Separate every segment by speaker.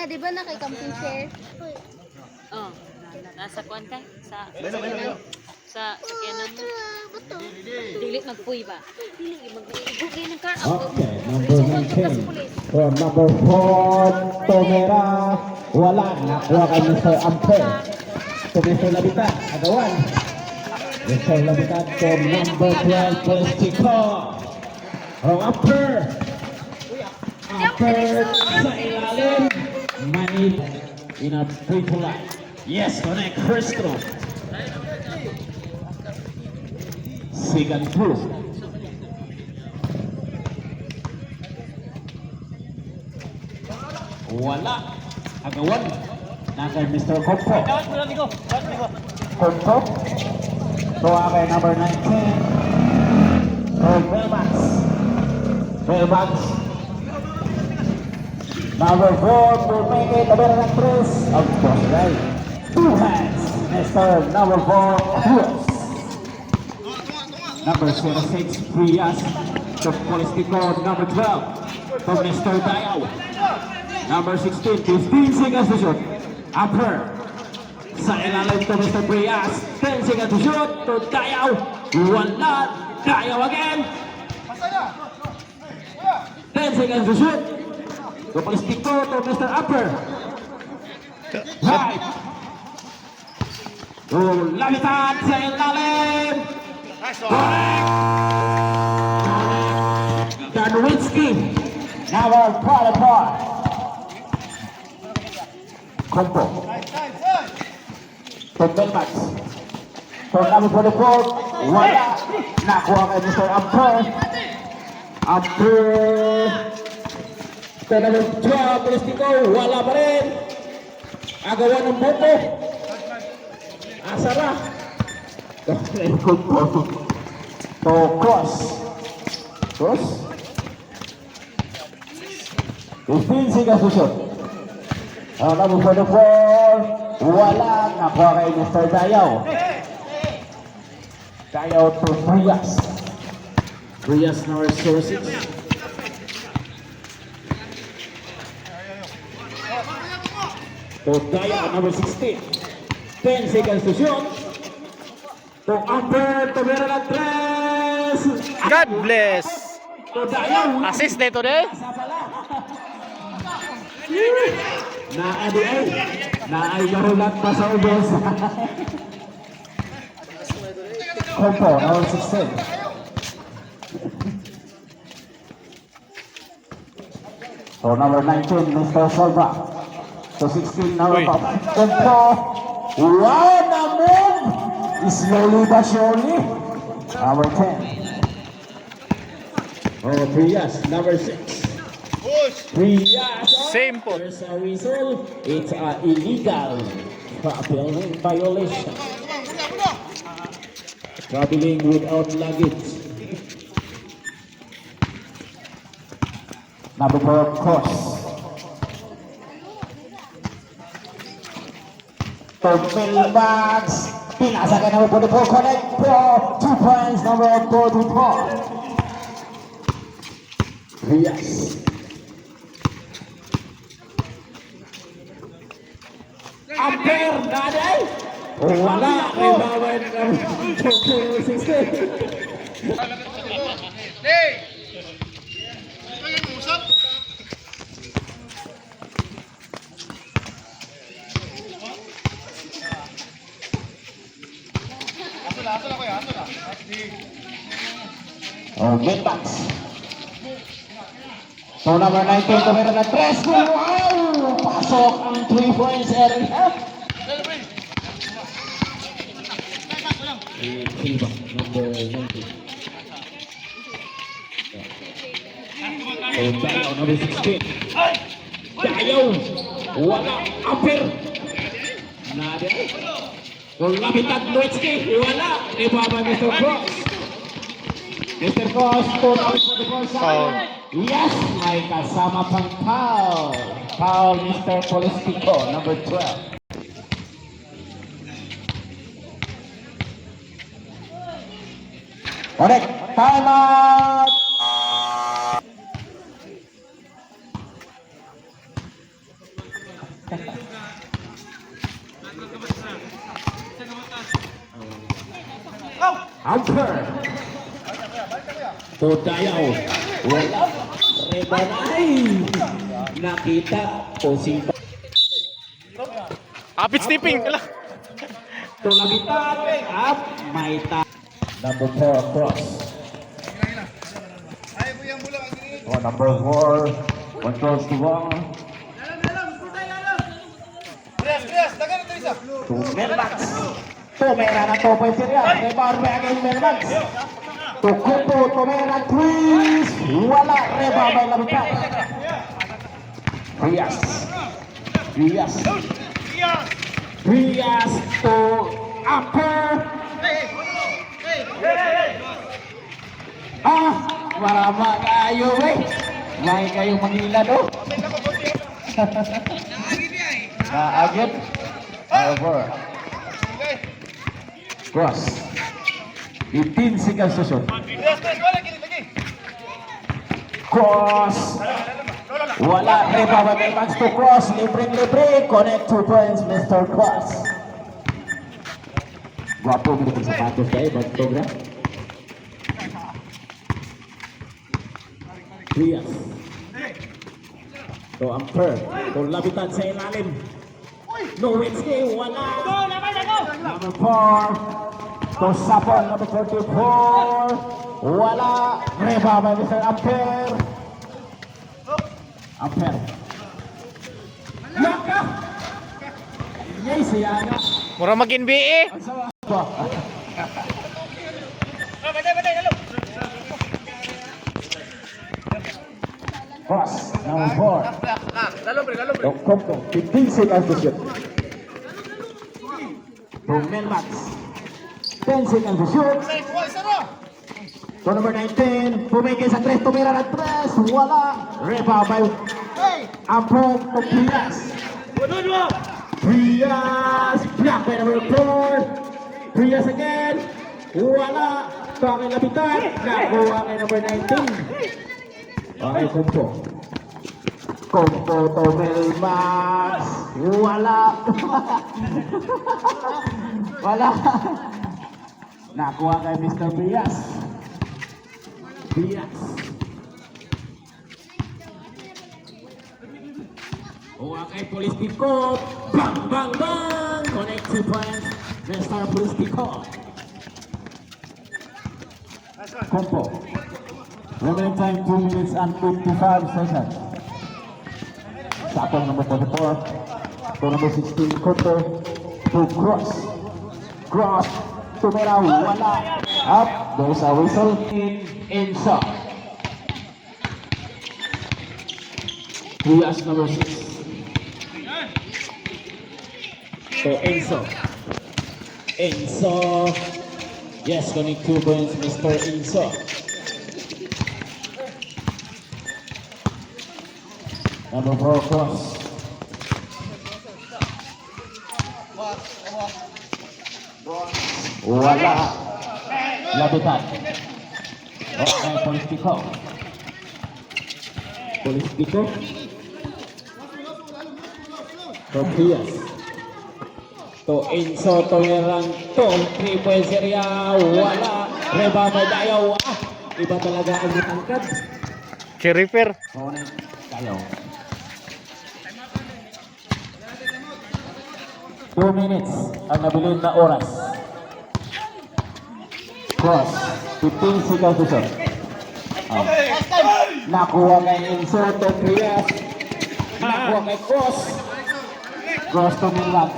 Speaker 1: di ba na kay camping chair?
Speaker 2: Oh, nasa kuan ka? Sa sakyanan mo. Dili magpuy ba? Dili mag-igugay ng car.
Speaker 3: Okay, number 19. From number 4, Tomera. Wala, nakuha kay Mr. Ampere. To Mr. Labitan, agawan. Mr. Labitan from number 12, Palastico. From Ampere. Ampere sa ilalim. Manid in a triple line. Yes, connect Cristo. Second through. Wala. Agawan. Nakay Mr. Kompo. Kompo. So, kay number 19. From Belmax. Belmax. Number 4 will make it a better actress. Of course, right. 2 hands. Mr. number 4, Cruz. Number 06, Prias. The Polistico, number 12. From Mr. Dayaw. Number 16, 15 seconds to shoot. Upper. Sa ilalim to Mr. Prias. 10 seconds to shoot. To Dayaw. Wala. Dayaw again. 10 seconds to shoot. To Polistico to Mr. Upper. Right. To Labitan sa ilalim. Correct. Danwitzki. Number 44. Kompo. From Belmax. From number 44. Wala. Nakuha kay Mr. Ampere. Ampere. Sa number 12, Polistico. Wala pa rin. Agawan ng boto. Asara. Kompo. To cross. Cross. 15 seconds to shoot. Number 44, wala. Nakuha kay Mr. Dayaw. Dayaw to Prias. Prias number 06. To Dayaw number 16. 10 seconds to shoot. To Ampere, to meron ng 3.
Speaker 4: God bless.
Speaker 3: To Dayaw.
Speaker 4: Assist dito de.
Speaker 3: Naay nahulat pa sa ubos. Kompo, number 16. So number 19, Mr. Solbra. So 16, number 5. Kompo. Wow, na move! Slowly but surely. Number 10. Oh, Prias, number 6. Prias.
Speaker 4: Same po.
Speaker 3: There's a result. It's an illegal traveling violation. Traveling without luggage. Number 4, cross. Belmax. Pinasa ka number 44. Connect pro. 2 points. Number 44. Yes. Ampere, naday. Wala. Rebound ng 16.
Speaker 5: Hey! Ito yung usap? Aso na kuya, aso na.
Speaker 3: Oh, Belmax. So number 19, tumira na 3. Wow! Pasok ang 3 points area. Silva, number 19. So Dayaw, number 16. Dayaw! Wala! Ampere! Nada. Kung lapitan Nowitzki, wala! Ibaba Mr. Cross. Mr. Cross, to number 44 side. Yes, may kasama pang foul. Foul, Mr. Polistico, number 12. Correct. Time out. Amper. Tudayaw. Wala. Rebanay. Nakita po si
Speaker 5: Apit snipping.
Speaker 3: Tulabitan at may number 4 cross.
Speaker 5: Ay, po yung mula.
Speaker 3: Oh, number 4 controls to one.
Speaker 5: Press, dagan na isa.
Speaker 3: To Melmax. Tumera na to po siya. Rebound by again Melmax. To Kupo, Tumera twist. Wala. Rebound by Labitan. Rias to Amper. Marama kayo eh. May kayong Manila do. Agad. Over. Cross. 15 seconds to shoot.
Speaker 5: Press, wala gini lagi.
Speaker 3: Cross. Wala. Rebound by Max to cross. Libre. Connect 2 points, Mr. Cross. Guwapo mo sa sapatos kayo. Program. Rias. To Amper. To Labitan sa ilalim. No Wednesday. Wala. Number 4. To Sapon. Number 34. Wala. Rebound by Mr. Amper. Amper. Laka. Yay siya nga.
Speaker 5: Mura mag-NBA.
Speaker 3: Ang sawa. Cross, number 4.
Speaker 5: Lalo pre.
Speaker 3: To Kompo, 15 seconds to shoot. To Melmax, 10 seconds to shoot. To number 19, pumigil sa 3, tumira ng 3, wala. Rebound by Amper to Prias. Block by number 4. Prias again, wala. To aking Labitan, nakuha kay number 19. Okay, Kompo to Melmax. Wala. Wala. Nakuha kay Mr. Prias. Okay, Police Pico. Bang. Connect 2 points. Mr. Police Pico. Kompo. Remaining time 2 minutes and 55 seconds. Sapon number 44. To number 16, Kompo. To Cross. Tumira, wala. Up. There's a whistle. Inside. Rias number 6. To Enzo. Yes, connect 2 points, Mr. Enzo. Number 4 cross. Wala. Labitan. Okay, Police Pico. To Prias. To Enzo Tolerang. To 3 points area. Wala. Rebound by Dayaw. Iba talaga ang matangkad.
Speaker 5: Repair.
Speaker 3: Connect. Dayaw. 2 minutes ang nabilin na oras. Cross. 15 seconds to shot. Nakuha kay Enzo to Prias. Nakuha kay Cross. Cross to Melmax.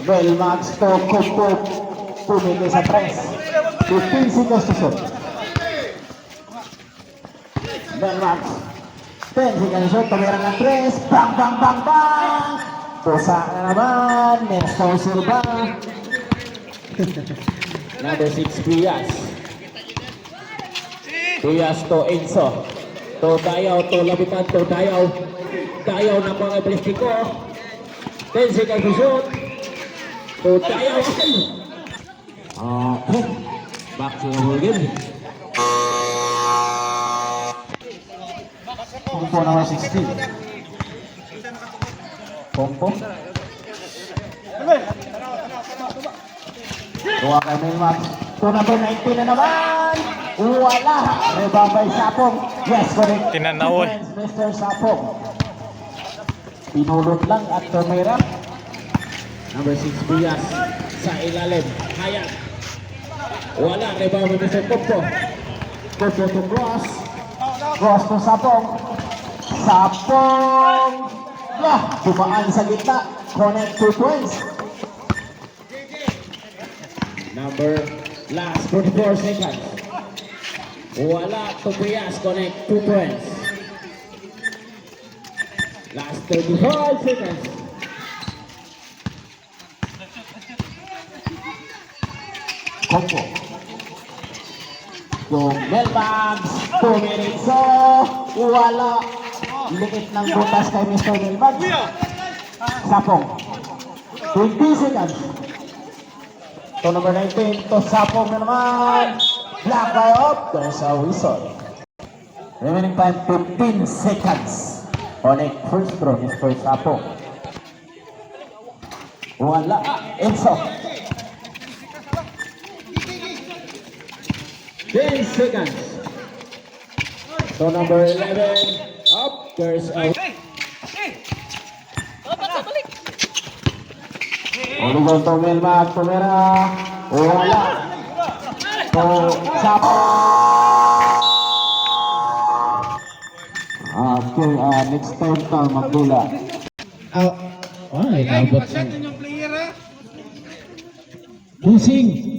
Speaker 3: Melmax to Kompo. Pumili sa press. 15 seconds to shot. Melmax. 10 seconds to shot. Tumira ng press. Bang. Pusa na naman. Nestor Silva. Number 6, Prias. Prias to Enzo. To Dayaw, to Labitan, to Dayaw. Dayaw ng mga Plastiko. 10 seconds to shoot. To Dayaw. Okay. Back to the ball game. Pompo number 16. Pompo. Tuwa kay Melmax. To number 19 na naman. Wala. Rebabay Sapong. Yes, correct.
Speaker 5: Tinanaw eh.
Speaker 3: Mr. Sapong. Pinulot lang at tumira. Number 6 Bias sa ilalim. Hayat. Wala. Rebabay Mr. Pompo. Pompo to cross. Cross to Sapong. Sapong. Tumaan sa gitna. Connect 2 points. Number last 44 seconds. Wala to Prias, connect 2 points. Last 35 seconds. Combo. Yung Melmags, 2 minutes. So, wala. Liit ng butas kay Mr. Melmags. Sapong. 20 seconds. To number 19, to Sapong na naman. Black eye up, there's a whistle. Remaining time 15 seconds. On a first throw, Mr. Sapong. Wala. Enzo. 10 seconds. To number 11, up, there's a Oligon to Melmac, tumira. Wala. To Sapong. Okay, next time ka magdula. Ay, nabot sa... Busing!